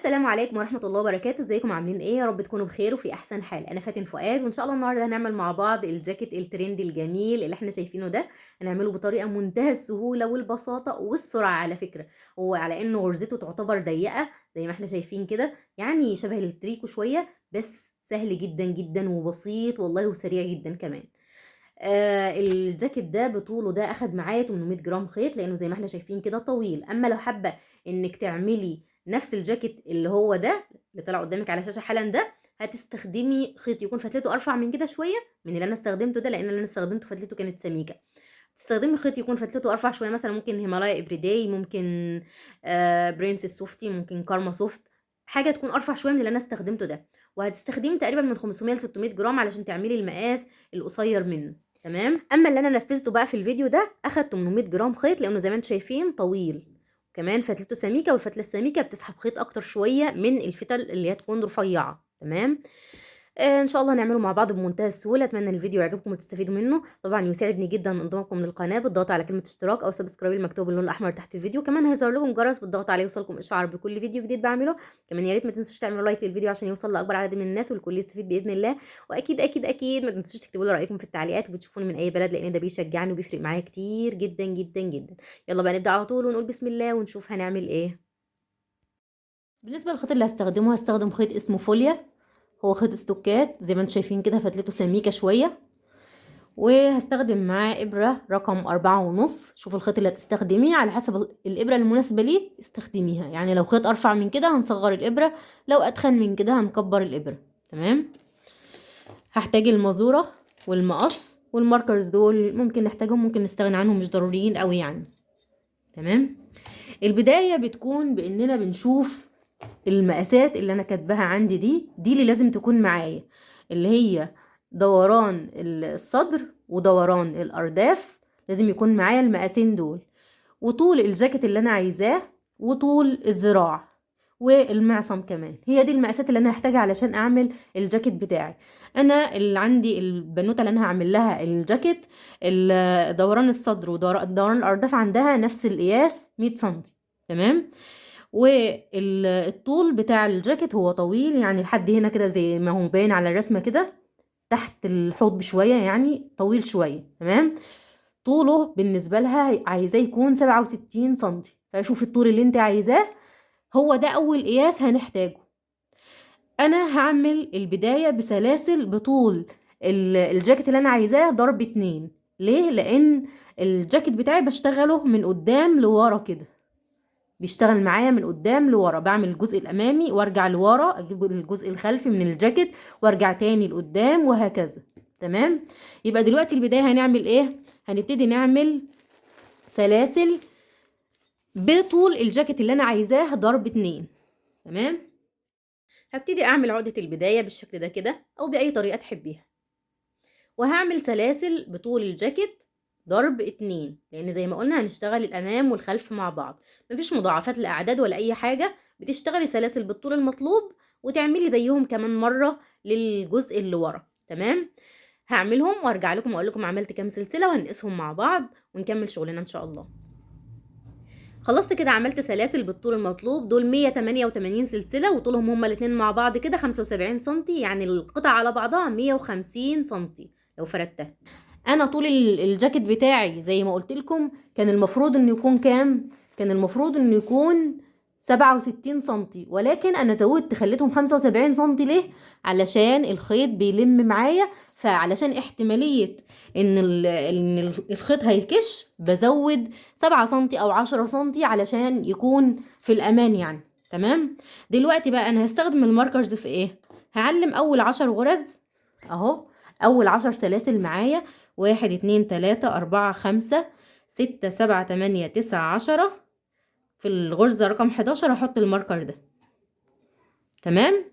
السلام عليكم ورحمة الله وبركاته، ازيكم عاملين ايه؟ يا رب تكونوا بخير وفي احسن حال. انا فاتن فؤاد، وان شاء الله النهارده هنعمل مع بعض الجاكيت الترندي الجميل اللي احنا شايفينه ده. هنعمله بطريقة منتهى السهولة والبساطة والسرعة على فكرة. وعلى انه غرزته تعتبر ضيقة زي ما احنا شايفين كده، يعني شبه التريكو شوية، بس سهل جدا جدا وبسيط والله وسريع جدا كمان. الجاكيت ده بطوله ده اخد معايا 800 جرام خيط، لانه زي ما احنا شايفين كده طويل. اما لو حابه انك تعملي نفس الجاكيت اللي هو ده اللي طلع قدامك على الشاشه حالا ده، هتستخدمي خيط يكون فتلته ارفع من كده شويه من اللي انا استخدمته ده، لان اللي انا استخدمته فتلته كانت سميكه. تستخدمي خيط يكون فتلته ارفع شويه، مثلا ممكن هيمالايا افريداي، ممكن برنسس سوفتي، ممكن كارما سوفت. حاجه تكون ارفع شويه من اللي انا استخدمته ده. وهتستخدمي تقريبا من 500 ل 600 جرام علشان تعملي المقاس القصير منه. تمام. اما اللي انا نفذته بقى في الفيديو ده اخد 800 جرام خيط، لانه زي ما انتم شايفين طويل. كمان فتلته سميكه، والفتله السميكه بتسحب خيط اكتر شويه من الفتل اللي هتكون رفيعه. تمام. ان شاء الله نعمله مع بعض بمنتهى السهوله. اتمنى الفيديو يعجبكم وتستفيدوا منه. طبعا يساعدني جدا انضمامكم للقناه بالضغط على كلمه اشتراك او سبسكرايب المكتوب باللون الاحمر تحت الفيديو. كمان هيظهر لكم جرس بالضغط عليه يوصلكم اشعار بكل فيديو جديد بعمله. كمان يا ريت ما تنسوش تعملوا لايك للفيديو عشان يوصل لاكبر عدد من الناس والكل يستفيد باذن الله. واكيد اكيد اكيد ما تنسوش تكتبوا لي رايكم في التعليقات وبتشوفوني من اي بلد، لان ده بيشجعني وبيفرق معايا كتير جدا جدا جدا. يلا بقى نبدا على طول ونقول بسم الله ونشوف هنعمل ايه. بالنسبه للخيط اللي هستخدمه، هستخدم خيط اسمه فوليا. هو خيط استوكات زي ما انتم شايفين كده، فتلته سميكه شويه. وهستخدم معاه ابره رقم 4.5. شوف الخيط اللي هتستخدميه على حسب الابره المناسبه ليه استخدميها. يعني لو خيط ارفع من كده هنصغر الابره، لو اتخن من كده هنكبر الابره. تمام. هحتاج المازوره والمقص والماركرز، دول ممكن نحتاجهم ممكن نستغنى عنهم، مش ضروريين قوي يعني. تمام. البدايه بتكون باننا بنشوف المقاسات اللي انا كاتباها عندي، دي اللي لازم تكون معايا، اللي هي دوران الصدر ودوران الارداف. لازم يكون معايا المقاسين دول، وطول الجاكيت اللي انا عايزاه، وطول الذراع، والمعصم كمان. هي دي المقاسات اللي انا هحتاجها علشان اعمل الجاكيت بتاعي. انا اللي عندي البنوته اللي انا هعمل لها الجاكيت، دوران الصدر ودوران الارداف عندها نفس القياس 100 سنتي. تمام. والطول بتاع الجاكيت هو طويل، يعني لحد هنا كده زي ما هو باين على الرسمه كده، تحت الحوض بشويه، يعني طويل شويه. تمام. طوله بالنسبه لها عايزاه يكون 67 سنتي. فشوف الطول اللي انت عايزاه، هو ده اول قياس هنحتاجه. انا هعمل البدايه بسلاسل بطول الجاكيت اللي انا عايزاه ضرب 2. ليه؟ لان الجاكيت بتاعي بشتغله من قدام لورا كده، بيشتغل معايا من قدام لورا. بعمل الجزء الامامي وارجع لورا، اجيب الجزء الخلفي من الجاكيت وارجع تاني لقدام وهكذا. تمام. يبقى دلوقتي البداية هنعمل ايه؟ هنبتدي نعمل سلاسل بطول الجاكيت اللي انا عايزاه ضرب 2. تمام. هبتدي اعمل عقدة البداية بالشكل ده كده، او باي طريقة تحبيها. وهعمل سلاسل بطول الجاكيت ضرب 2، لان زي ما قلنا هنشتغل الامام والخلف مع بعض. مفيش مضاعفات لاعداد ولا اي حاجة، بتشتغلي سلاسل بالطول المطلوب وتعملي زيهم كمان مرة للجزء اللي ورا. تمام. هعملهم وارجع لكم واقول لكم عملت كام سلسلة وهنقسهم مع بعض ونكمل شغلنا ان شاء الله. خلصت كده، عملت سلاسل بالطول المطلوب، دول 188 سلسلة، وطولهم هما الاتنين مع بعض كده 75 سنتي، يعني القطعة على بعضها 150 سنتي لو فردتها. انا طول الجاكيت بتاعي زي ما قلت لكم كان المفروض انه يكون كام؟ كان المفروض انه يكون 67 سنتي، ولكن انا زودت خليتهم 75 سنتي. ليه؟ علشان الخيط بيلم معايا، فعلشان احتمالية ان الخيط هيكش بزود 7 سنتي او 10 سنتي علشان يكون في الامان يعني. تمام. دلوقتي بقى انا هستخدم الماركرز في ايه؟ هعلم اول 10 غرز اهو، اول 10 سلاسل معايا: 1 2 3 4 5 6 7 8 9 10. في الغرزة رقم 11 هحط الماركر ده. تمام.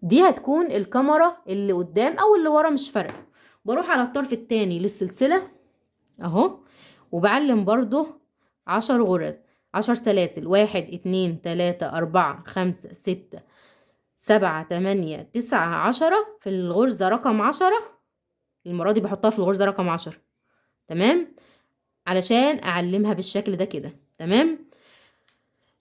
دي هتكون الكاميرا اللي قدام او اللي ورا مش فارقة. بروح على الطرف التاني للسلسلة اهو، وبعلم برضو 10 غرز، 10 سلاسل: 1 2 3 4 5 6 7 8 9 10. في الغرزة رقم 10 المرة دي بحطها في الغرزة رقم 10. تمام. علشان اعلمها بالشكل ده كده. تمام.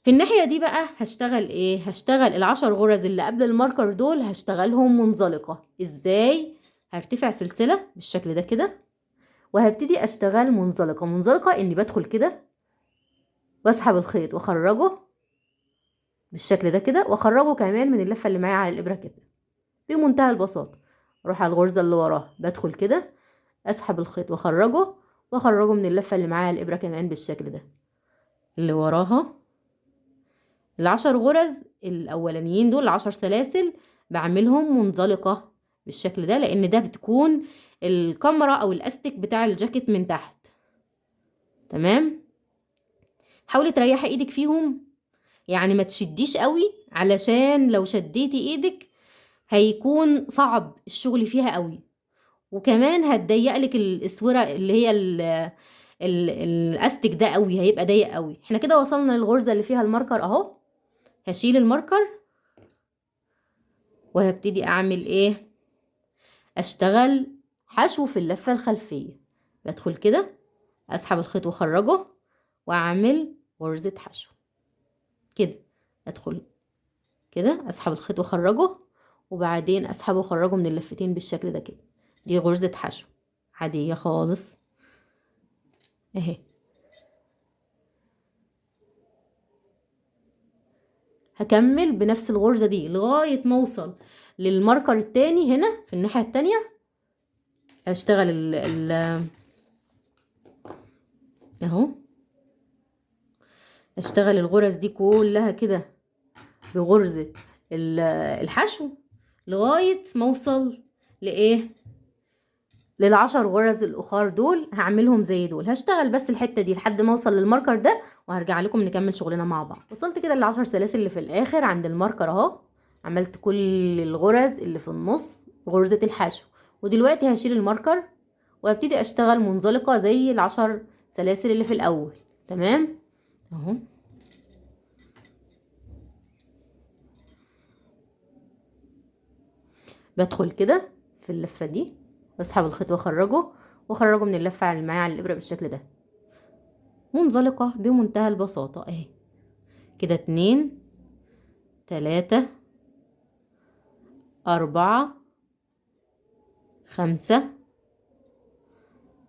في الناحية دي بقى هشتغل ايه؟ هشتغل ال10 غرز اللي قبل الماركر دول هشتغلهم منزلقة. ازاي؟ هرتفع سلسلة بالشكل ده كده، وهبتدي اشتغل منزلقة. منزلقة اني بدخل كده واسحب الخيط واخرجه بالشكل ده كده، واخرجه كمان من اللفة اللي معايا على الابرة كده بمنتهى البساطة. اروح على الغرزة اللي وراها، بدخل كده اسحب الخيط واخرجه من اللفة اللي معايا على الابرة كمان بالشكل ده اللي وراها. ال10 غرز الاولانيين دول 10 سلاسل بعملهم منزلقة بالشكل ده، لان ده بتكون الكاميرا او الاستك بتاع الجاكيت من تحت. تمام. حاولي تريحي ايدك فيهم، يعني ما تشديش قوي، علشان لو شديتي ايدك هيكون صعب الشغل فيها قوي، وكمان هتضيق لك الاسوره اللي هي الاستك ده قوي، هيبقى ضيق قوي. احنا كده وصلنا للغرزه اللي فيها الماركر اهو. هشيل الماركر وهبتدي اعمل ايه؟ اشتغل حشو في اللفه الخلفيه. بدخل كده اسحب الخيط واخرجه واعمل غرزه حشو كده. ادخل كده اسحب الخيط واخرجه، وبعدين اسحبه واخرجه من اللفتين بالشكل ده كده. دي غرزة حشو عادية خالص اهي. هكمل بنفس الغرزة دي لغاية ما اوصل للماركر التاني هنا في الناحية التانية. اشتغل ال اهو، اشتغل الغرز دي كلها كده بغرزة الحشو لغاية ما اوصل لايه؟ لل10 غرز الاخر دول. هعملهم زي دول، هشتغل بس الحته دي لحد ما اوصل للماركر ده، وهرجع لكم نكمل شغلنا مع بعض. وصلت كده ل10 سلاسل اللي في الاخر عند الماركر اهو. عملت كل الغرز اللي في النص غرزه الحشو، ودلوقتي هشيل الماركر وابتدي اشتغل منزلقه زي ال10 سلاسل اللي في الاول. تمام اهو. بدخل كده في اللفه دي واسحب الخيط واخرجه من اللفه اللي معايا على الابره بالشكل ده، منزلقة بمنتهى البساطة اهي كده. 2 3 4 5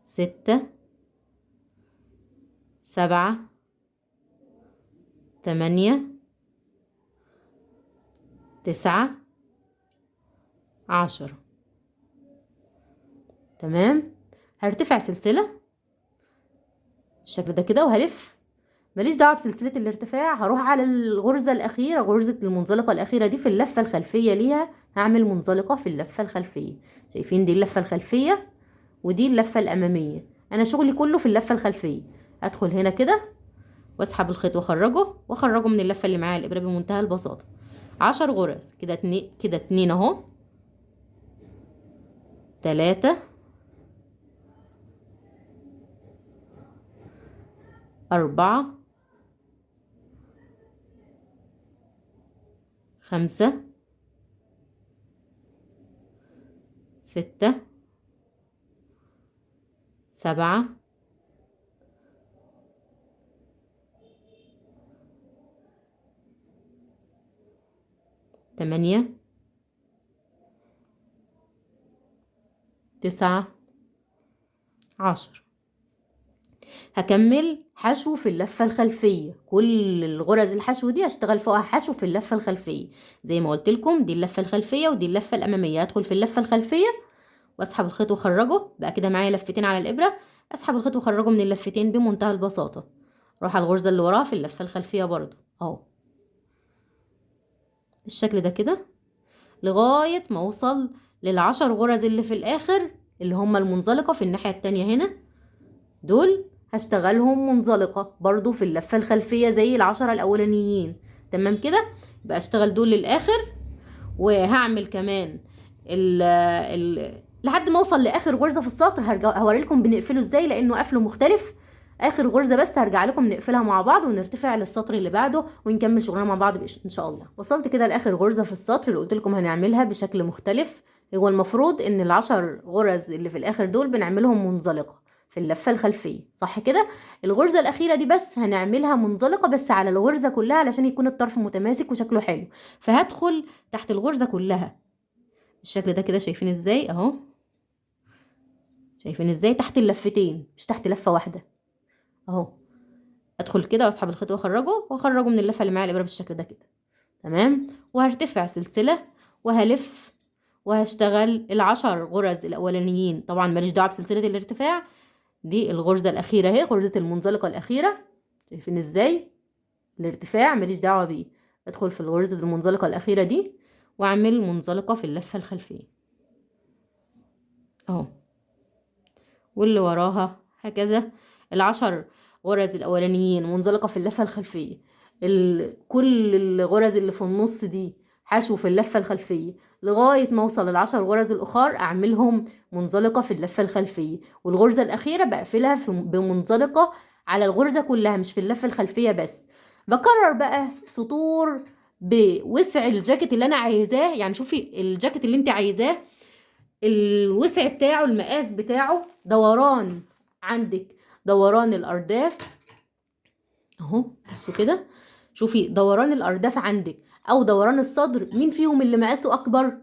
6 7 8 9 10. تمام. هرتفع سلسلة بالشكل ده كده وهلف. ماليش دعوه بسلسله الارتفاع، هروح على الغرزه الاخيره، غرزه المنزلقه الاخيره دي في اللفه الخلفيه ليها. هعمل منزلقه في اللفه الخلفيه. شايفين دي اللفه الخلفيه ودي اللفه الاماميه. انا شغلي كله في اللفه الخلفيه. ادخل هنا كده واسحب الخيط واخرجه من اللفه اللي معايا الابره بمنتهى البساطه. 10 غرز كده. كده 2 اهو، 3 4 5 6 7 8 9 10. هكمل حشو في اللفة الخلفية. كل الغرز الحشو دي هشتغل فوقها حشو في اللفة الخلفية زي ما قلت لكم. دي اللفة الخلفية ودي اللفة الأمامية. هدخل في اللفة الخلفية واسحب الخيط واخرجه. بقى كده معايا لفتين على الإبرة، اسحب الخيط واخرجه من اللفتين بمنتهى البساطة. اروح على الغرزة اللي وراها في اللفة الخلفية برضو اهو بالشكل ده كده لغاية ما اوصل لل10 غرز اللي في الآخر اللي هما المنزلقة في الناحية التانية هنا. دول هشتغلهم منزلقة برضو في اللفة الخلفية زي ال10 الأولانيين. تمام كده. يبقى اشتغل دول للآخر، وهعمل كمان لحد ما اوصل لاخر غرزة في السطر. هوريلكم بنقفله ازاي لانه قفله مختلف. اخر غرزة بس هرجع لكم نقفلها مع بعض ونرتفع للسطر اللي بعده ونكمل شغلنا مع بعض ان شاء الله. وصلت كده لاخر غرزة في السطر اللي قلت لكم هنعملها بشكل مختلف. هو المفروض ان ال10 غرز اللي في الاخر دول بنعملهم منزلقة، في اللفة الخلفية، صح كده؟ الغرزة الأخيرة دي بس هنعملها منزلقة بس على الغرزة كلها علشان يكون الطرف متماسك وشكله حلو. فهدخل تحت الغرزة كلها بالشكل ده كده، شايفين ازاي اهو، شايفين ازاي تحت اللفتين مش تحت لفة واحدة اهو. ادخل كده واسحب الخيط واخرجه من اللفة اللي معايا الابرة بالشكل ده كده، تمام. وهرتفع سلسلة وهلف وهشتغل العشر غرز الاولانيين. طبعا ماليش دعوه بسلسله الارتفاع، دي الغرزه الاخيره اهي، غرزه المنزلقه الاخيره، شايفين ازاي الارتفاع ماليش دعوه بيه. ادخل في الغرزه المنزلقه الاخيره دي واعمل منزلقه في اللفه الخلفيه اهو، واللي وراها هكذا. العشر غرز الاولانيين منزلقه في اللفه الخلفيه، كل الغرز اللي في النص دي حشو في اللفه الخلفيه لغايه ما اوصل للعشر غرز الاخر اعملهم منزلقه في اللفه الخلفيه، والغرزه الاخيره بقفلها بمنزلقه على الغرزه كلها مش في اللفه الخلفيه بس. بكرر بقى سطور بوسع الجاكيت اللي انا عايزاه. يعني شوفي الجاكيت اللي انت عايزاه، الوسع بتاعه، المقاس بتاعه، دوران عندك، دوران الارداف اهو، بصوا كده، شوفي دوران الارداف عندك او دوران الصدر، مين فيهم اللي مقاسه اكبر؟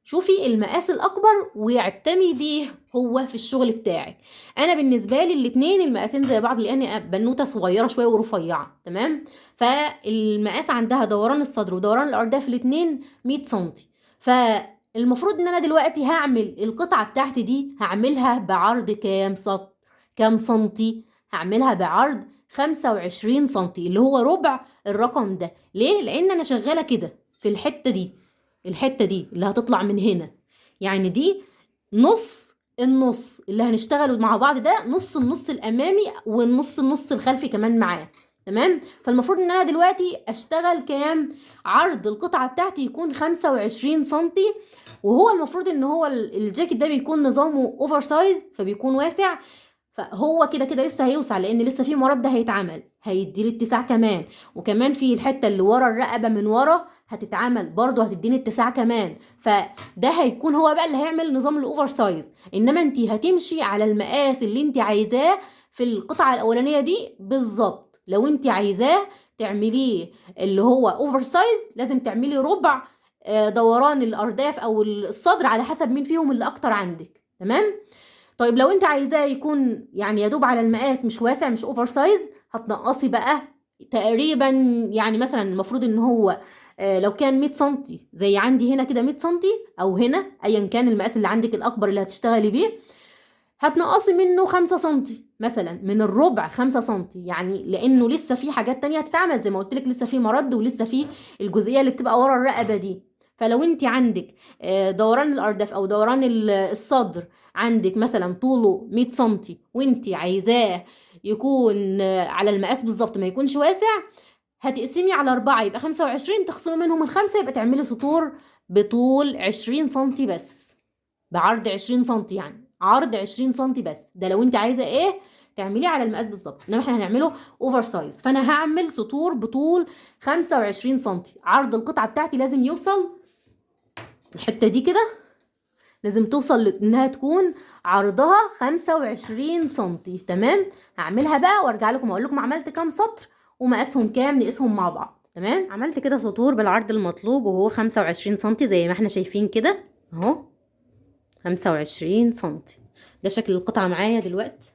شوفي المقاس الاكبر واعتمديه هو في الشغل بتاعك. انا بالنسبه لي الاتنين المقاسين زي بعض لان بنوته صغيره شويه ورفيعه، تمام. فالمقاس عندها دوران الصدر ودوران الارداف الاتنين 100 سنتي. فالمفروض ان انا دلوقتي هعمل القطعه بتاعتي دي هعملها بعرض كام سنتي؟ هعملها بعرض 25 سنتي اللي هو ربع الرقم ده. ليه؟ لان انا شغاله كده في الحته دي، الحته دي اللي هتطلع من هنا، يعني دي نص النص اللي هنشتغلوا مع بعض، ده نص النص الامامي والنص الخلفي كمان معاه، تمام. فالمفروض ان انا دلوقتي اشتغل كام؟ عرض القطعه بتاعتي يكون 25 سنتي، وهو المفروض ان هو الجاكيت ده بيكون نظامه اوفر سايز فبيكون واسع، فهو كده كده لسه هيوسع لان لسه في مرد هيتعمل هيدي لي اتساع كمان، وكمان في الحته اللي ورا الرقبه من ورا هتتعمل برضو هتديني اتساع كمان. فده هيكون هو بقى اللي هيعمل نظام الاوفر سايز، انما انت هتمشي على المقاس اللي انت عايزاه في القطعه الاولانيه دي بالظبط. لو انت عايزاه تعمليه اللي هو اوفر سايز لازم تعملي ربع دوران الارداف او الصدر على حسب مين فيهم اللي اكتر عندك، تمام. طيب لو انت عايزاه يكون يعني يدوب على المقاس مش واسع مش اوفر سايز، هتنقصي بقى تقريبا، يعني مثلا المفروض ان هو لو كان 100 سنتي زي عندي هنا كده 100 سنتي او هنا ايا كان المقاس اللي عندك الاكبر اللي هتشتغلي بيه، هتنقصي منه 5 سنتي مثلا، من الربع 5 سنتي، يعني لانه لسه في حاجات تانية هتتعمل زي ما قلت لك، لسه في مرد ولسه في الجزئيه اللي بتبقى ورا الرقبه دي. فلو انت عندك دوران الارداف او دوران الصدر عندك مثلا طوله 100 سنتي وانت عايزاه يكون على المقاس بالظبط ما يكونش واسع، هتقسمي على 4 يبقى 25، تخصمي منهم الخمسة يبقى تعملي سطور بطول 20 سنتي بس، بعرض 20 سنتي، يعني عرض 20 سنتي بس. ده لو انت عايزه ايه تعمليه على المقاس بالظبط، انما احنا هنعمله اوفر سايز. فانا هعمل سطور بطول 25 سنتي، عرض القطعه بتاعتي لازم يوصل الحته دي كده، لازم توصل انها تكون عرضها 25 سنتي، تمام. هعملها بقى وارجع لكم اقول لكم عملت كام سطر ومقاسهم كام، نقيسهم مع بعض، تمام. عملت كده سطور بالعرض المطلوب وهو 25 سنتي زي ما احنا شايفين كده اهو، 25 سنتي. ده شكل القطعة معايا دلوقتي،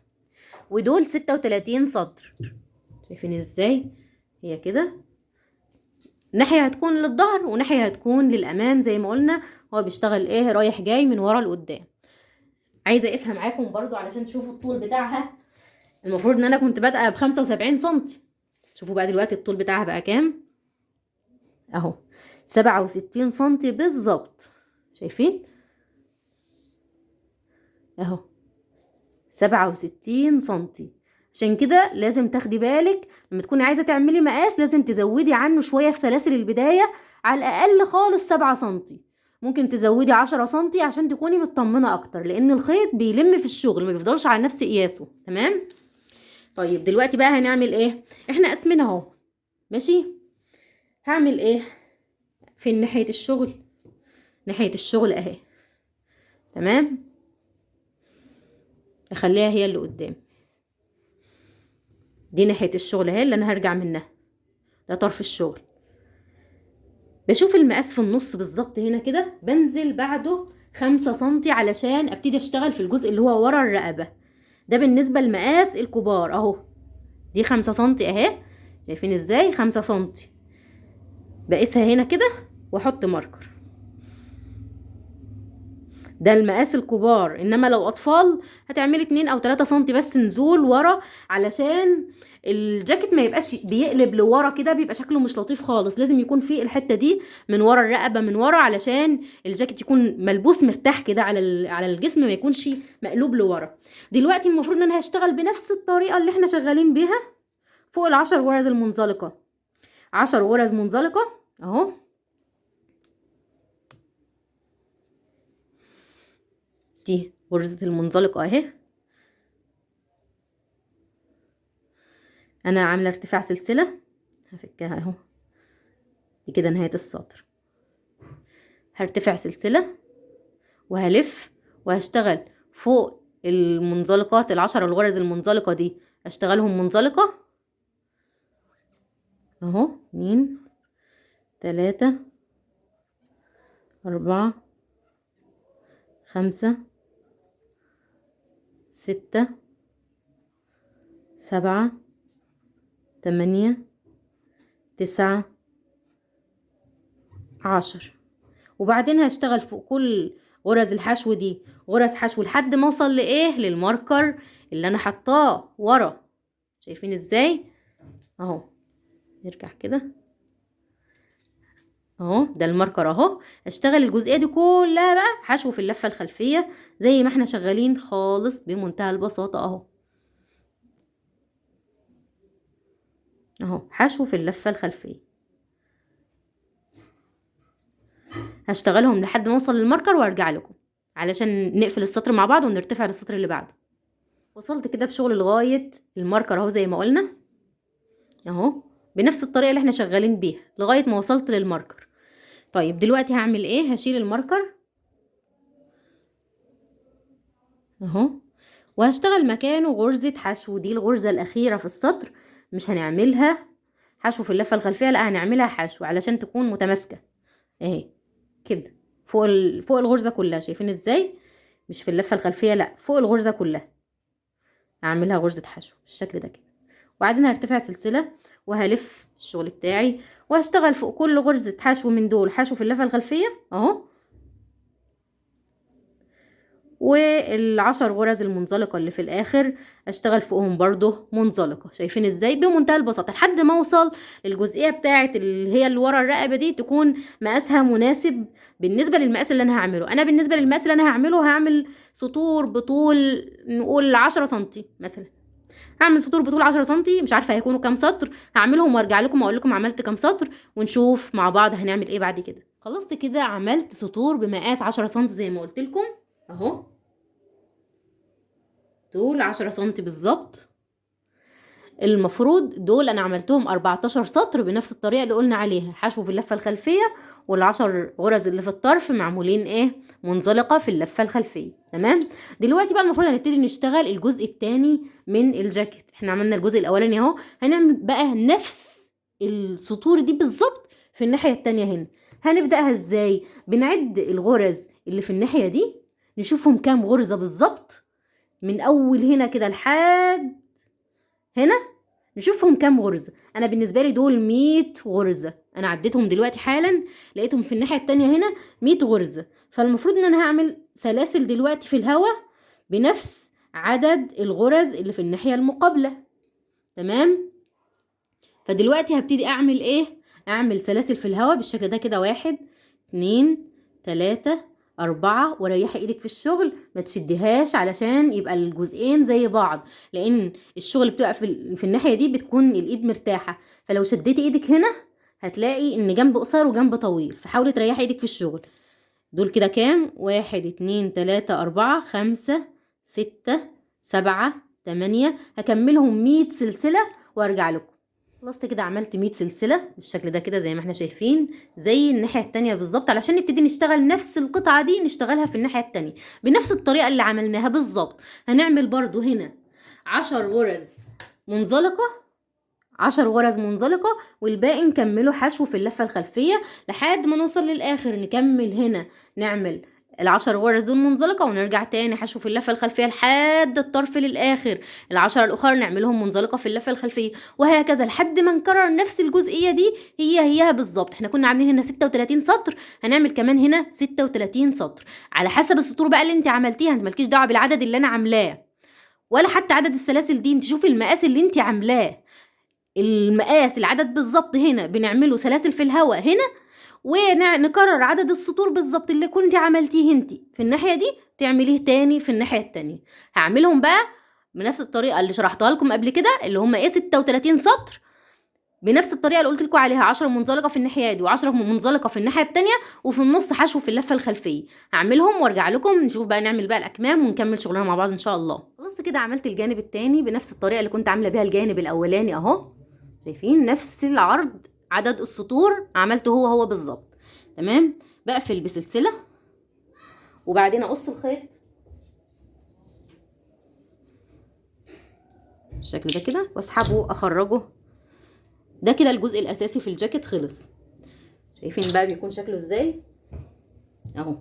ودول 36 سطر، شايفين ازاي هي كده، ناحية هتكون للظهر وناحية هتكون للأمام زي ما قلنا، هو بيشتغل ايه رايح جاي من ورا لقدام. عايزة اقيسها معاكم برضو علشان تشوفوا الطول بتاعها. المفروض ان انا كنت بادئة ب75 سنتي، شوفوا بقى دلوقتي الطول بتاعها بقى كام اهو، 67 سنتي بالظبط، شايفين اهو 67 سنتي. عشان كده لازم تاخدي بالك لما تكوني عايزه تعملي مقاس لازم تزودي عنه شويه في سلاسل البدايه، على الاقل خالص 7 سنتي، ممكن تزودي 10 سنتي عشان تكوني مطمنه اكتر، لان الخيط بيلم في الشغل ما بيفضلش على نفس قياسه، تمام. طيب دلوقتي بقى هنعمل ايه؟ احنا قسمنا اهو، ماشي. هعمل ايه في ناحيه الشغل؟ ناحيه الشغل اهي، تمام. اخليها هي اللي قدام. دي ناحية الشغل اهي اللي انا هرجع منها، ده طرف الشغل. بشوف المقاس في النص بالظبط هنا كده، بنزل بعده 5 سنتي علشان ابتدي اشتغل في الجزء اللي هو ورا الرقبة. ده بالنسبة لمقاس الكبار اهو. دي 5 سنتي اهي، شايفين ازاي؟ 5 سنتي بقيسها هنا كده واحط ماركر. ده المقاس الكبار، انما لو اطفال هتعملي 2 او 3 سنتي بس نزول ورا، علشان الجاكيت ما يبقاش بيقلب لورا كده، بيبقى شكله مش لطيف خالص. لازم يكون في الحته دي من ورا الرقبه من ورا، علشان الجاكيت يكون ملبوس مرتاح كده على الجسم، ما يكونش مقلوب لورا. دلوقتي المفروض ان انا هشتغل بنفس الطريقه اللي احنا شغالين بيها فوق ال10 غرز المنزلقه. 10 غرز منزلقه اهو. دي غرزة المنزلقة اهي، انا عاملة ارتفاع سلسلة هفكها اهو. دي كده نهاية السطر. هرتفع سلسلة وهلف وهشتغل فوق المنزلقات ال10 الغرز المنزلقة دي، اشتغلهم منزلقة اهو. 2 3 4 5 6 7 8 9 10. وبعدين هشتغل فوق كل غرز الحشو دي غرز حشو لحد ما اوصل لايه، للماركر اللي انا حطاه ورا. شايفين ازاي اهو؟ نرجع كده اهو، ده الماركر اهو. اشتغل الجزئيه دي كلها بقى حشو في اللفه الخلفيه زي ما احنا شغالين خالص بمنتهى البساطه اهو. اهو حشو في اللفه الخلفيه. هشتغلهم لحد ما اوصل للماركر وارجع لكم علشان نقفل السطر مع بعض ونرتفع للسطر اللي بعده. وصلت كده بشغل لغايه الماركر اهو زي ما قلنا اهو، بنفس الطريقه اللي احنا شغالين بيها لغايه ما وصلت للماركر. طيب دلوقتي هعمل ايه؟ هشيل الماركر اهو وهشتغل مكانه غرزة حشو. دي الغرزة الأخيرة في السطر، مش هنعملها حشو في اللفة الخلفية، لا هنعملها حشو علشان تكون متماسكة اهي كده فوق الغرزة كلها. شايفين ازاي؟ مش في اللفة الخلفية، لا فوق الغرزة كلها هعملها غرزة حشو بالشكل ده كده. وبعدين هرتفع سلسلة وهلف الشغل بتاعي وهشتغل فوق كل غرزة حشو من دول حشو في اللفة الخلفية اهو، وال10 غرز المنزلقة اللي في الاخر اشتغل فوقهم برضو منزلقة. شايفين ازاي؟ بمنتهى البساطة لحد ما اوصل للجزئية بتاعة اللي هي اللي ورا الرقبة دي تكون مقاسها مناسب بالنسبة للمقاس اللي انا هعمله. انا بالنسبة للمقاس اللي انا هعمله هعمل سطور بطول نقول 10 سنتي مثلا. هعمل سطور بطول 10 سنتي، مش عارفة هيكونوا كام سطر، هعملهم وارجع لكم اقول لكم عملت كام سطر ونشوف مع بعض هنعمل ايه بعد كده. خلصت كده عملت سطور بمقاس 10 سنتي زي ما قلت لكم اهو. دول 10 سنتي بالظبط. المفروض دول انا عملتهم 14 سطر بنفس الطريقه اللي قلنا عليها، حشو في اللفه الخلفيه وال10 غرز اللي في الطرف معمولين ايه، منزلقه في اللفه الخلفيه. تمام. دلوقتي بقى المفروض هنبتدي نشتغل الجزء الثاني من الجاكيت. احنا عملنا الجزء الاولاني اهو، هنعمل بقى نفس السطور دي بالظبط في الناحيه الثانيه هنا. هنبداها ازاي؟ بنعد الغرز اللي في الناحيه دي، نشوفهم كام غرزه بالظبط من اول هنا كده لحد هنا، نشوفهم كام غرزة. انا بالنسبة لي دول 100 غرزة، انا عديتهم دلوقتي حالا لقيتهم في الناحية التانية هنا 100 غرزة. فالمفروض ان انا هعمل سلاسل دلوقتي في الهواء بنفس عدد الغرز اللي في الناحية المقابلة. تمام. فدلوقتي هبتدي اعمل ايه؟ اعمل سلاسل في الهواء بالشكل ده كده، 1 2 3 4. وريحي ايدك في الشغل، ما تشديهاش علشان يبقى الجزئين زي بعض، لان الشغل بتبقى في الناحيه دي بتكون الايد مرتاحه، فلو شديتي ايدك هنا هتلاقي ان جنب قصير وجنب طويل، فحاولي تريحي ايدك في الشغل. دول كده كام؟ 1 2 3 4 5 6 7 8. هكملهم 100 سلسله وارجع لكم. خلصت كده، عملت 100 سلسله بالشكل ده كده زي ما احنا شايفين، زي الناحيه التانية بالظبط، علشان نبتدي نشتغل نفس القطعه دي نشتغلها في الناحيه التانية بنفس الطريقه اللي عملناها بالظبط. هنعمل برضو هنا 10 غرز منزلقه، 10 غرز منزلقه، والباقي نكمله حشو في اللفه الخلفيه لحد ما نوصل للاخر. نكمل هنا نعمل ال10 غرز المنزلقه ونرجع تاني حشو في اللفه الخلفيه لحد الطرف للاخر. ال10 الاخر نعملهم منزلقه في اللفه الخلفيه، وهكذا لحد ما نكرر نفس الجزئيه دي هيها بالظبط. احنا كنا عاملين هنا 36 سطر، هنعمل كمان هنا 36 سطر على حسب السطور بقى اللي انت عملتيها. انت مالكيش دعوه بالعدد اللي انا عاملاه ولا حتى عدد السلاسل دي، انت شوفي المقاس اللي انت عاملاه، المقاس العدد بالظبط. هنا بنعمله سلاسل في الهواء هنا، ونكرر عدد السطور بالظبط اللي كنت عملتيه انت في الناحيه دي تعمليه تاني في الناحيه التانية. هعملهم بقى بنفس الطريقه اللي شرحتها لكم قبل كده، اللي هم ايه 36 سطر، بنفس الطريقه اللي قلت لكم عليها، 10 منزلقه في الناحيه دي و10 منزلقه في الناحيه التانية، وفي النص حشو في اللفه الخلفيه. هعملهم وارجع لكم نشوف بقى نعمل بقى الاكمام ونكمل شغلنا مع بعض ان شاء الله. خلصت كده، عملت الجانب التاني بنفس الطريقه اللي كنت عامله بيها الجانب الاولاني اهو. شايفين نفس العرض، عدد السطور عملته هو بالظبط. تمام. بقفل بسلسله وبعدين اقص الخيط بالشكل ده كده واسحبه اخرجه. ده كده الجزء الاساسي في الجاكيت خلص. شايفين بقى بيكون شكله ازاي اهو،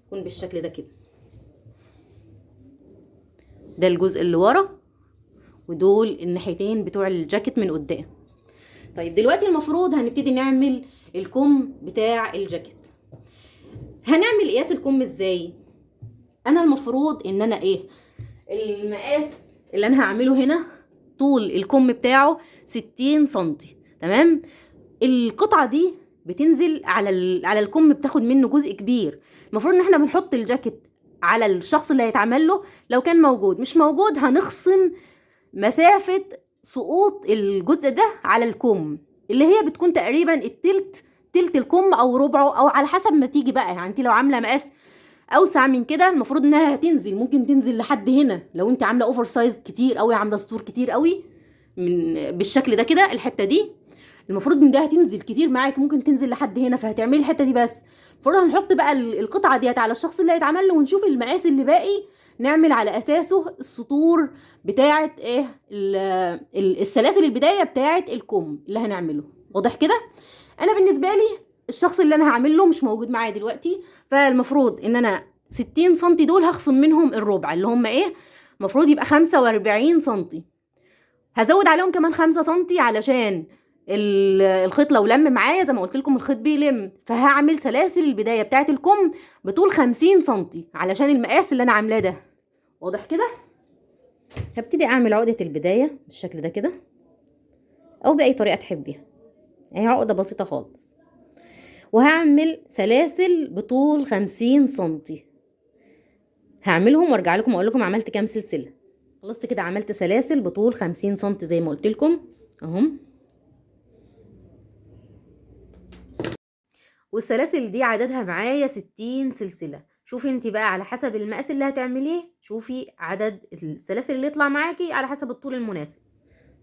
يكون بالشكل ده كده. ده الجزء اللي ورا، ودول الناحيتين بتوع الجاكيت من قدام. طيب دلوقتي المفروض هنبتدي نعمل الكم بتاع الجاكيت. هنعمل قياس الكم ازاي؟ انا المفروض ان انا ايه، المقاس اللي انا هعمله هنا طول الكم بتاعه 60 سنتي. تمام. القطعه دي بتنزل على الكم، بتاخد منه جزء كبير. المفروض ان احنا بنحط الجاكيت على الشخص اللي هيتعمل له، لو كان موجود. مش موجود هنخصم مسافه سقوط الجزء ده على الكم، اللي هي بتكون تقريبا تلت الكم او ربعه، او على حسب ما تيجي بقى. يعني انت لو عامله مقاس اوسع من كده المفروض انها هتنزل، ممكن تنزل لحد هنا. لو انت عامله اوفر سايز كتير قوي، عامله سطور كتير قوي من بالشكل ده كده، الحته دي المفروض ان ده هتنزل كتير معاك، ممكن تنزل لحد هنا، فهتعملي الحته دي بس. المفروض هنحط بقى القطعه ديت على الشخص اللي هيتعمل له، ونشوف المقاس اللي باقي نعمل على اساسه السطور بتاعه ايه السلاسل البدايه بتاعه الكم اللي هنعمله. واضح كده؟ انا بالنسبه لي الشخص اللي انا هعمل له مش موجود معايا دلوقتي، فالمفروض ان انا 60 سنتي دول هخصم منهم الربع اللي هم ايه، المفروض يبقى 45 سنتي. هزود عليهم كمان 5 سنتي علشان الخيط لو لم معايا، زي ما قلت لكم الخيط بيلم، فهعمل سلاسل البدايه بتاعه الكم بطول 50 سنتي علشان المقاس اللي انا عاملاه ده. واضح كده؟ هبتدي اعمل عقده البدايه بالشكل ده كده، او باي طريقه تحبيها، اهي عقده بسيطه خالص، وهعمل سلاسل بطول 50 سنتي. هعملهم وارجع لكم اقول لكم عملت كام سلسله. خلصت كده، عملت سلاسل بطول 50 سنتي زي ما قلت لكم اهم. والسلاسل دي عددها معايا 60 سلسله. شوفي انت بقى على حسب المقاس اللي هتعمليه، شوفي عدد السلاسل اللي يطلع معاكي على حسب الطول المناسب.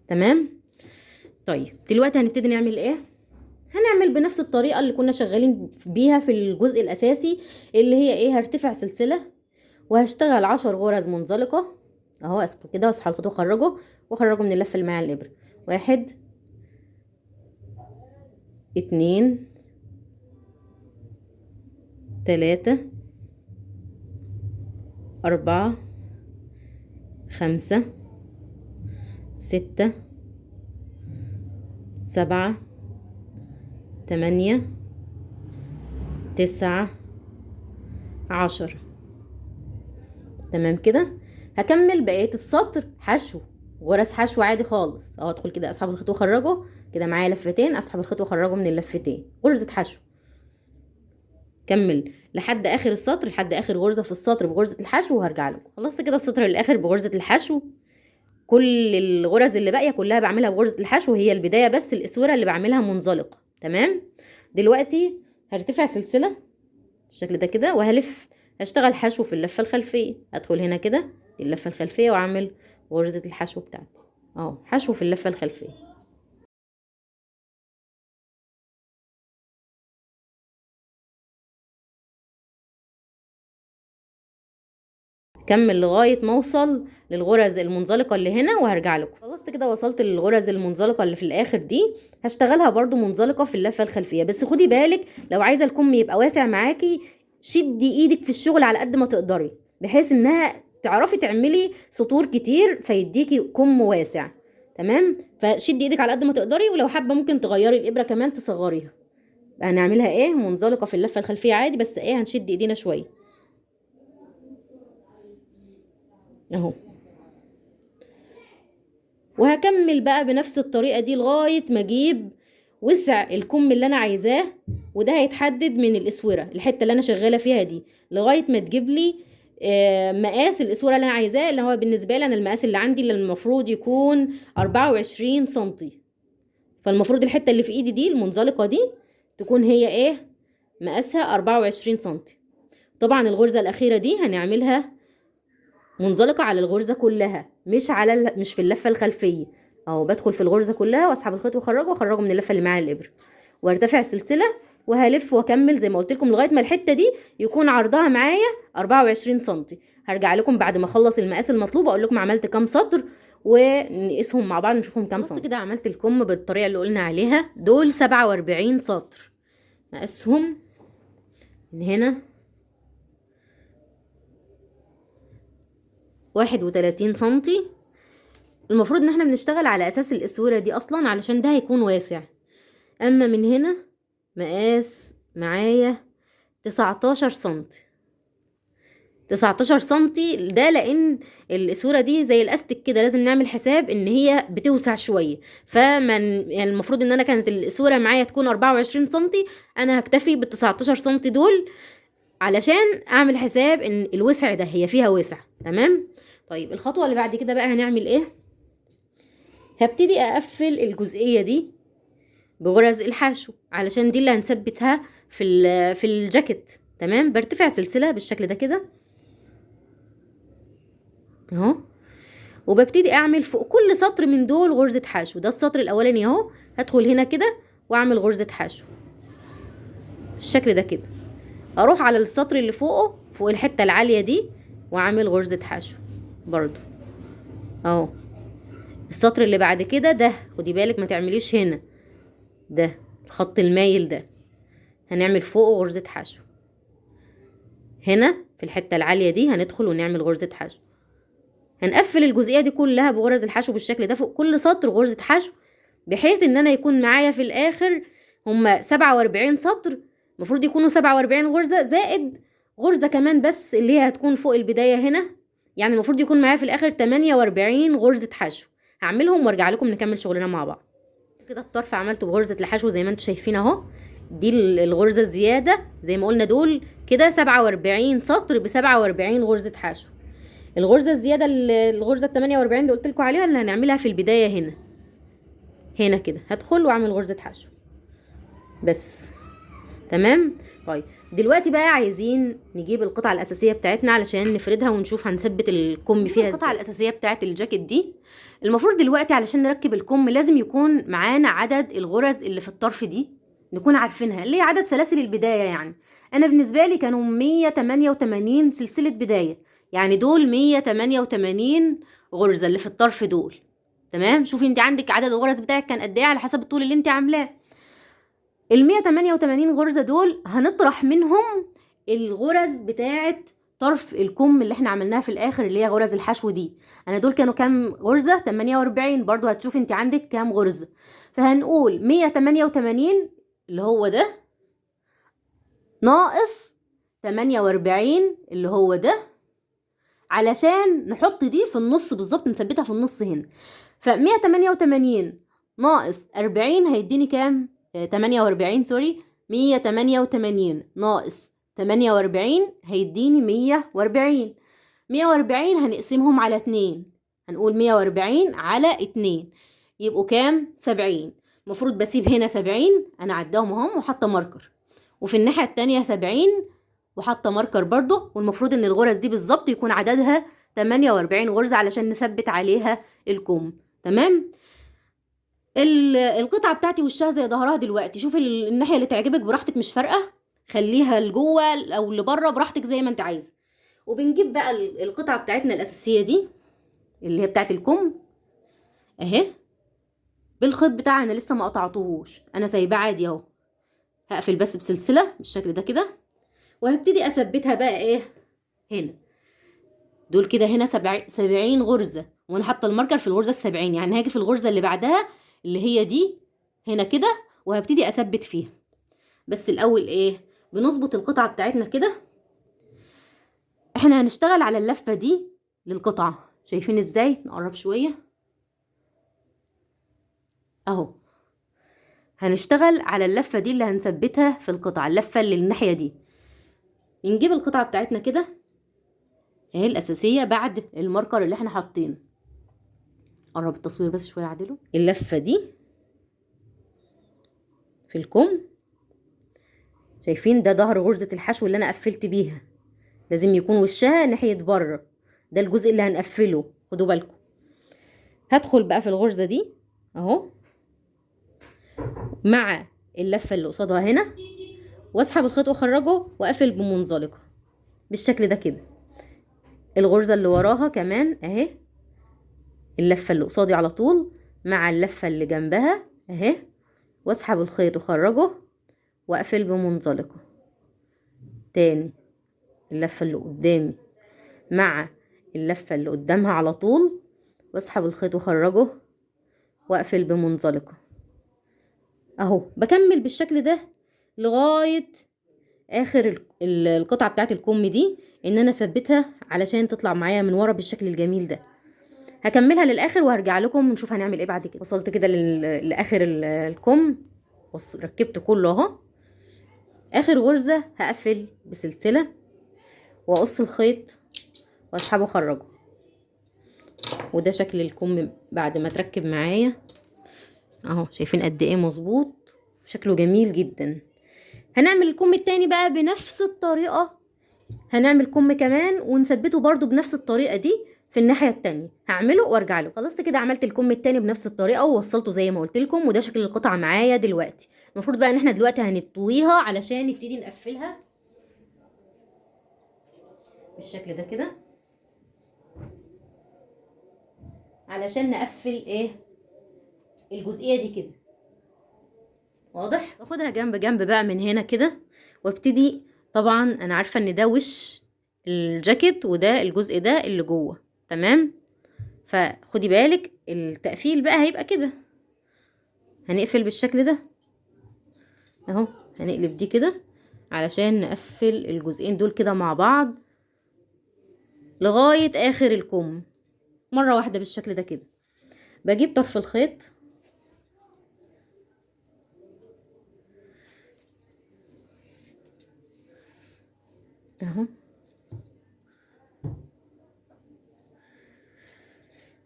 تمام. طيب دلوقتي هنبتدي نعمل ايه؟ هنعمل بنفس الطريقه اللي كنا شغالين بيها في الجزء الاساسي، اللي هي ايه، هرتفع سلسله وهشتغل 10 غرز منزلقه اهو. اسكت كده واصحى الخيط واخرجه من اللفه اللي معايا الابره. 1 2 3 4 5 6 7 8 9 10. تمام كده. هكمل بقيه السطر حشو، غرز حشو عادي خالص اهو. ادخل كده اسحب الخيط واخرجه، كده معايا لفتين، اسحب الخيط واخرجه من اللفتين، غرزه حشو. كمل لحد اخر السطر، لحد اخر غرزه في السطر بغرزه الحشو، وهرجع لكم. خلصت كده السطر الاخر بغرزه الحشو. كل الغرز اللي باقيه كلها بعملها بغرزه الحشو، هي البدايه بس الاسوره اللي بعملها منزلقه. تمام. دلوقتي هرتفع سلسله بالشكل ده كده وهلف، هشتغل حشو في اللفه الخلفيه. ادخل هنا كده اللفه الخلفيه واعمل غرزه الحشو بتاعتي اهو، حشو في اللفه الخلفيه. كمل لغايه ما اوصل للغرز المنزلقه اللي هنا وهرجع لكم. خلصت كده، وصلت للغرز المنزلقه اللي في الاخر دي، هشتغلها برضو منزلقه في اللفه الخلفيه. بس خدي بالك لو عايزه الكم يبقى واسع معاكي، شدي ايدك في الشغل على قد ما تقدري، بحيث انها تعرفي تعملي سطور كتير فيديكي كم واسع. تمام، فشدي ايدك على قد ما تقدري، ولو حابه ممكن تغيري الابره كمان تصغريها. هنعملها ايه منزلقه في اللفه الخلفيه عادي، بس ايه هنشد ايدينا شويه اهو. وهكمل بقى بنفس الطريقه دي لغايه ما اجيب وسع الكم اللي انا عايزاه، وده هيتحدد من الاسوره، الحته اللي انا شغاله فيها دي، لغايه ما تجيب لي مقاس الاسوره اللي انا عايزاه، اللي هو بالنسبه لي انا المقاس اللي عندي اللي المفروض يكون 24 سنتي. فالمفروض الحته اللي في ايدي دي المنزلقه دي تكون هي ايه مقاسها 24 سنتي. طبعا الغرزه الاخيره دي هنعملها منزلقه على الغرزه كلها، مش في اللفه الخلفيه. اهو بدخل في الغرزه كلها واسحب الخيط واخرجه من اللفه اللي معايا الابره، وارتفع سلسله وهلف واكمل زي ما قلت لكم لغايه ما الحته دي يكون عرضها معايا 24 سنتي. هرجع لكم بعد ما اخلص المقاس المطلوب اقول لكم عملت كام سطر ونقيسهم مع بعض نشوفهم كام سطر. كده عملت الكم بالطريقه اللي قلنا عليها، دول 47 سطر. مقاسهم من هنا 31 سنتي. المفروض ان احنا بنشتغل على اساس الاسوره دي اصلا علشان ده هيكون واسع. اما من هنا مقاس معايا 19 سنتي. 19 سنتي ده لان الاسوره دي زي الاستك كده، لازم نعمل حساب ان هي بتوسع شويه. يعني المفروض ان انا كانت الاسوره معايا تكون 24 سنتي، انا هكتفي بال 19 سنتي دول علشان اعمل حساب ان الوسع ده هي فيها وسع. تمام. طيب الخطوه اللي بعد كده بقى هنعمل ايه؟ هبتدي اقفل الجزئيه دي بغرز الحشو علشان دي اللي هنثبتها في الجاكيت. تمام. برتفع سلسله بالشكل ده كده اهو، وببتدي اعمل فوق كل سطر من دول غرزه حشو. ده السطر الاولاني اهو، هدخل هنا كده واعمل غرزه حشو بالشكل ده كده، اروح على السطر اللي فوقه فوق الحته العاليه دي واعمل غرزه حشو برضو اهو. السطر اللي بعد كده ده خدي بالك ما تعمليش هنا، ده الخط المايل ده هنعمل فوقه غرزة حشو. هنا في الحتة العالية دي هندخل ونعمل غرزة حشو. هنقفل الجزئية دي كلها بغرز الحشو بالشكل ده، فوق كل سطر غرزة حشو، بحيث ان انا يكون معايا في الاخر هما 47 سطر. المفروض يكونوا 47 غرزة زائد غرزة كمان بس اللي هي هتكون فوق البداية هنا، يعني المفروض يكون معايا في الاخر 48 غرزة حشو. هعملهم وارجع لكم نكمل شغلنا مع بعض. كده الطرف عملته بغرزة الحشو زي ما انتم شايفين اهو. دي الغرزة الزيادة زي ما قلنا دول كده 47 سطر ب 47 غرزة حشو. الغرزة الزيادة الغرزة 48 اللي قلت لكم عليها اللي هنعملها في البداية هنا كده هدخل واعمل غرزة حشو بس. تمام. طيب دلوقتي بقى عايزين نجيب القطعة الأساسية بتاعتنا علشان نفردها ونشوف هنثبت الكم فيها. القطعة الأساسية بتاعت الجاكيت دي المفروض دلوقتي علشان نركب الكم لازم يكون معانا عدد الغرز اللي في الطرف دي نكون عارفينها، اللي هي عدد سلاسل البداية. يعني أنا بالنسبة لي كانوا 188 سلسلة بداية، يعني دول 188 غرزة اللي في الطرف دول. تمام. شوفي انت عندك عدد الغرز بتاعك كان قد ايه على حسب الطول اللي انت عاملاه. ال 188 غرزة دول هنطرح منهم الغرز بتاعت طرف الكم اللي احنا عملناها في الاخر اللي هي غرز الحشو دي. انا دول كانوا كام غرزة؟ 48. برضو هتشوفي انت عندك كام غرزة. فهنقول 188 اللي هو ده ناقص 48 اللي هو ده، علشان نحط دي في النص بالظبط، نثبتها في النص هنا. ف 188 ناقص 40 هيديني كام؟ 48 سوري. 188 ناقص 48 هيديني 140. 140 هنقسمهم على 2، هنقول 140 على 2 يبقوا كام؟ 70. المفروض بسيب هنا 70 انا عداهم اهم وحاطه ماركر، وفي الناحيه التانية 70 وحاطه ماركر برضو. والمفروض ان الغرز دي بالظبط يكون عددها 48 غرزه علشان نثبت عليها الكم. تمام. القطعه بتاعتي وشها زي ظهرها دلوقتي. شوفي الناحيه اللي تعجبك براحتك، مش فارقه، خليها لجوه او لبره براحتك زي ما انت عايزه. وبنجيب بقى القطعة بتاعتنا الأساسية دي اللي هي بتاعت الكم اهي، بالخيط بتاعها انا لسه ما قطعتهوش، انا سايباه عادي اهو. هقفل بس بسلسلة بالشكل ده كده، وهبتدي اثبتها بقى ايه هنا. دول كده هنا 70 غرزة، وانا حاطة الماركر في الغرزة ال70، يعني هاجي في الغرزة اللي بعدها اللي هي دي هنا كده، وهبتدي اثبت فيها. بس الاول ايه، بنظبط القطعة بتاعتنا كده. احنا هنشتغل على اللفة دي للقطعة، شايفين ازاي؟ نقرب شوية اهو. هنشتغل على اللفة دي اللي هنثبتها في القطعة، اللفة اللي الناحية دي. نجيب القطعة بتاعتنا كده اهي الاساسية بعد الماركر اللي احنا حاطينه. قرب التصوير بس شوية عدله. اللفة دي في الكم، شايفين ده ظهر غرزة الحشو اللي انا قفلت بيها، لازم يكون وشها ناحية بره، ده الجزء اللي هنقفله، خدوا بالكم. هدخل بقى في الغرزة دي اهو مع اللفة اللي قصادها هنا، واسحب الخيط واخرجه واقفل بمنزلقة بالشكل ده كده. الغرزة اللي وراها كمان اهي، اللفة اللي قصادي على طول مع اللفة اللي جنبها اهي، واسحب الخيط واخرجه واقفل بمنزلقة. تاني اللفة اللي قدامي مع اللفة اللي قدامها على طول، واسحب الخيط واخرجه واقفل بمنزلقة اهو. بكمل بالشكل ده لغاية اخر القطعة بتاعت الكم دي، ان انا اثبتها علشان تطلع معايا من ورا بالشكل الجميل ده. هكملها للاخر وهرجع لكم ونشوف هنعمل ايه بعد كده. وصلت كده لاخر الكم، ركبت كله اهو. اخر غرزة هقفل بسلسلة واقص الخيط واسحبه واخرجه، وده شكل الكم بعد ما تركب معايا اهو. شايفين قد ايه مظبوط، شكله جميل جدا. هنعمل الكم التاني بقى بنفس الطريقة، هنعمل كم كمان ونثبته برضو بنفس الطريقة دي في الناحية التانية. هعمله وارجع له. خلصت كده، عملت الكم التاني بنفس الطريقة ووصلته زي ما قلت لكم، وده شكل القطعة معايا دلوقتي. المفروض بقى ان احنا دلوقتي هنطويها علشان نبتدي نقفلها بالشكل ده كده، علشان نقفل ايه الجزئية دي كده. واضح؟ باخدها جنب جنب بقى من هنا كده، وابتدي. طبعا انا عارفة ان ده وش الجاكيت وده الجزء ده اللي جوه، تمام؟ فخدي بالك التقفيل بقى هيبقى كده. هنقفل بالشكل ده اهو، هنقلب دي كده علشان نقفل الجزئين دول كده مع بعض لغاية اخر الكم مرة واحدة بالشكل ده كده. بجيب طرف الخيط اهو،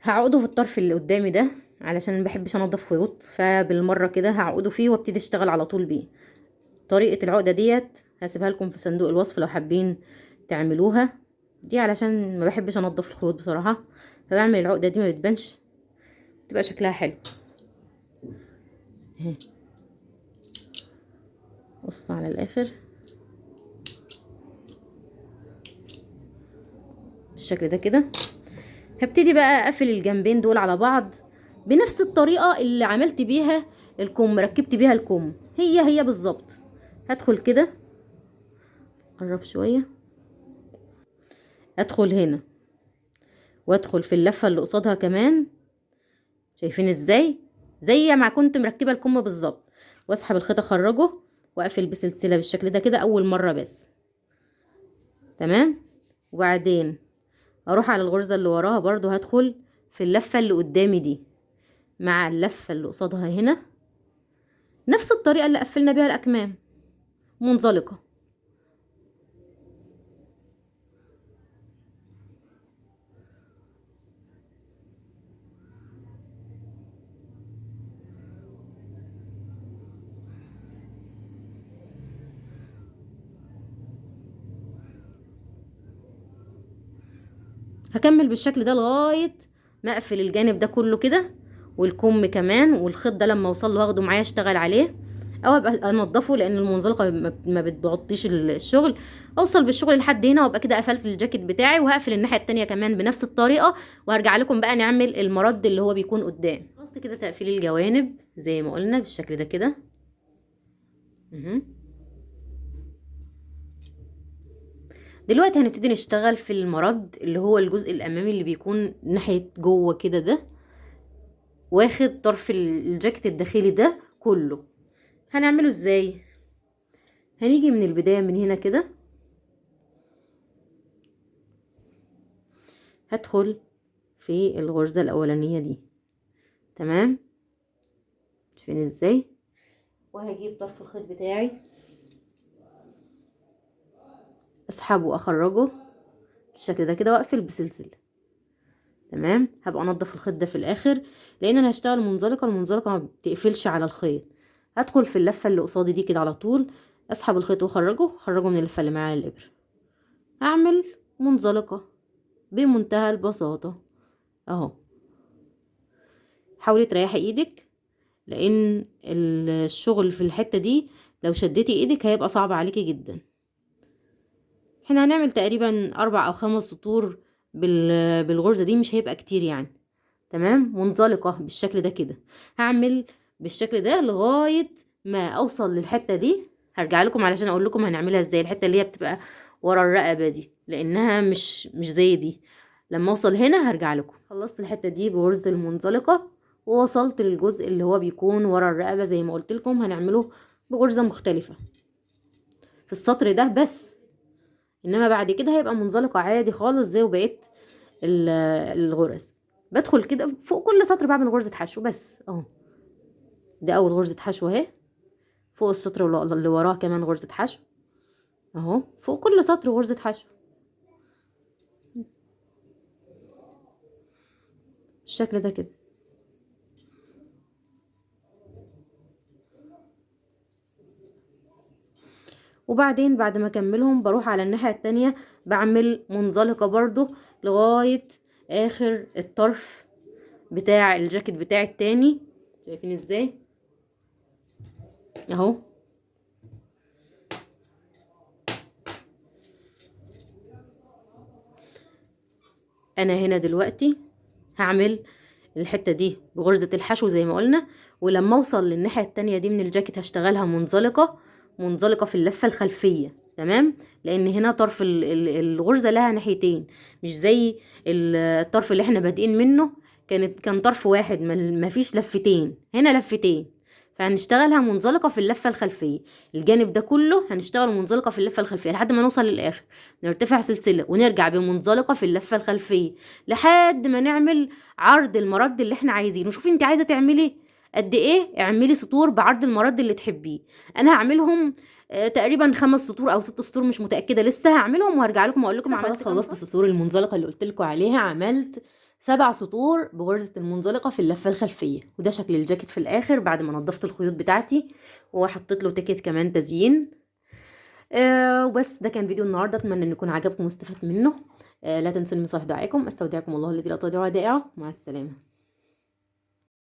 هعقده في الطرف اللي قدامي ده علشان ما بحبش انضف خيوط، فبالمره كده هعقده فيه وابتدي اشتغل على طول بيه. طريقه العقده ديت هسيبها لكم في صندوق الوصف لو حابين تعملوها دي، علشان ما بحبش انضف الخيوط بصراحه، فبعمل العقده دي ما بتبانش، تبقى شكلها حلو اهي. قص على الاخر بالشكل ده كده. هبتدي بقى اقفل الجنبين دول على بعض بنفس الطريقه اللي عملت بيها الكم، ركبت بيها الكم، هي بالظبط. هدخل كده، قرب شويه، ادخل هنا وادخل في اللفه اللي قصادها كمان، شايفين ازاي؟ زي ما كنت مركبه الكم بالظبط، واسحب الخيط اخرجه واقفل بسلسله بالشكل ده كده اول مره بس، تمام؟ وبعدين اروح على الغرزه اللي وراها برضو، هدخل في اللفه اللي قدامي دي مع اللفه اللي قصادها هنا، نفس الطريقه اللي قفلنا بيها الاكمام، منزلقه. هكمل بالشكل ده لغايه ما اقفل الجانب ده كله كده، والكم كمان، والخيط ده لما اوصل له هاخده معايا اشتغل عليه. او ابقى انضفه لان المنزلقه ما بتغطيش الشغل. اوصل بالشغل لحد هنا وابقى كده قفلت الجاكيت بتاعي، وهقفل الناحيه التانية كمان بنفس الطريقه، وهرجع لكم بقى نعمل المرد اللي هو بيكون قدام. خلاص كده تقفيل الجوانب زي ما قلنا بالشكل ده كده. دلوقتي هنبتدي نشتغل في المرد اللي هو الجزء الامامي اللي بيكون ناحيه جوه كده، ده واخد طرف الجاكيت الداخلي ده كله. هنعمله ازاي؟ هنيجي من البدايه من هنا كده، هدخل في الغرزه الاولانيه دي، تمام؟ شايفين ازاي؟ وهجيب طرف الخيط بتاعي اسحبه واخرجه بالشكل ده كده، واقفل بسلسله، تمام؟ هبقى انضف الخيط ده في الاخر لان انا هشتغل منزلقه. المنزلقه ما بتقفلش على الخيط. هدخل في اللفه اللي قصادي دي كده على طول، اسحب الخيط واخرجه من اللفه اللي معايا الابره. هعمل منزلقه بمنتهى البساطه اهو. حاولي تريحي ايدك لان الشغل في الحته دي لو شديتي ايدك هيبقى صعب عليكي جدا. احنا هنعمل تقريبا 4 أو 5 سطور بالغرزه دي، مش هيبقى كتير يعني، تمام؟ منزلقه بالشكل ده كده. هعمل بالشكل ده لغايه ما اوصل للحته دي. هرجع لكم علشان اقول لكم هنعملها ازاي، الحته اللي هي بتبقى ورا الرقبه دي لانها مش زي دي. لما اوصل هنا هرجع لكم. خلصت الحته دي بغرزه المنزلقه، ووصلت للجزء اللي هو بيكون ورا الرقبه زي ما قلت لكم هنعمله بغرزه مختلفه في السطر ده بس، انما بعد كده هيبقى منزلقه عادي خالص زي وبقيت الغرز. بدخل كده فوق كل سطر بعمل غرزه حشو بس اهو. ده اول غرزه حشو اهي، فوق السطر اللي وراه كمان غرزه حشو اهو، فوق كل سطر غرزه حشو بالشكل ده كده. وبعدين بعد ما اكملهم بروح على الناحيه التانية بعمل منزلقه برضو لغايه اخر الطرف بتاع الجاكيت بتاعي التاني. شايفين ازاي اهو؟ انا هنا دلوقتي هعمل الحته دي بغرزه الحشو زي ما قلنا، ولما اوصل للناحيه التانية دي من الجاكيت هشتغلها منزلقه في اللفه الخلفيه، تمام؟ لان هنا طرف الغرزه لها ناحيتين، مش زي الطرف اللي احنا بادئين منه كان طرف واحد، ما فيش لفتين، هنا لفتين. فهنشتغلها منزلقه في اللفه الخلفيه. الجانب ده كله هنشتغله منزلقه في اللفه الخلفيه لحد ما نوصل للاخر، نرتفع سلسله ونرجع بمنزلقه في اللفه الخلفيه لحد ما نعمل عرض المرد اللي احنا عايزينه. شوفي انت عايزه تعملي قد ايه، اعملي سطور بعرض المرد اللي تحبيه. انا هعملهم تقريبا 5 سطور او 6 سطور، مش متاكده لسه. هعملهم وهرجع لكم اقول لكم عملت. خلصت السطور المنزلقه اللي قلت لكم عليها، عملت 7 سطور بغرزه المنزلقه في اللفه الخلفيه. وده شكل الجاكيت في الاخر بعد ما نضفت الخيوط بتاعتي وحطيت له تيكت كمان تزيين. وبس ده كان فيديو النهارده، اتمنى ان يكون عجبكم واستفدت منه. لا تنسوا من صالح دعائكم. استودعكم الله الذي لا تضيع ودائعه. مع السلامه.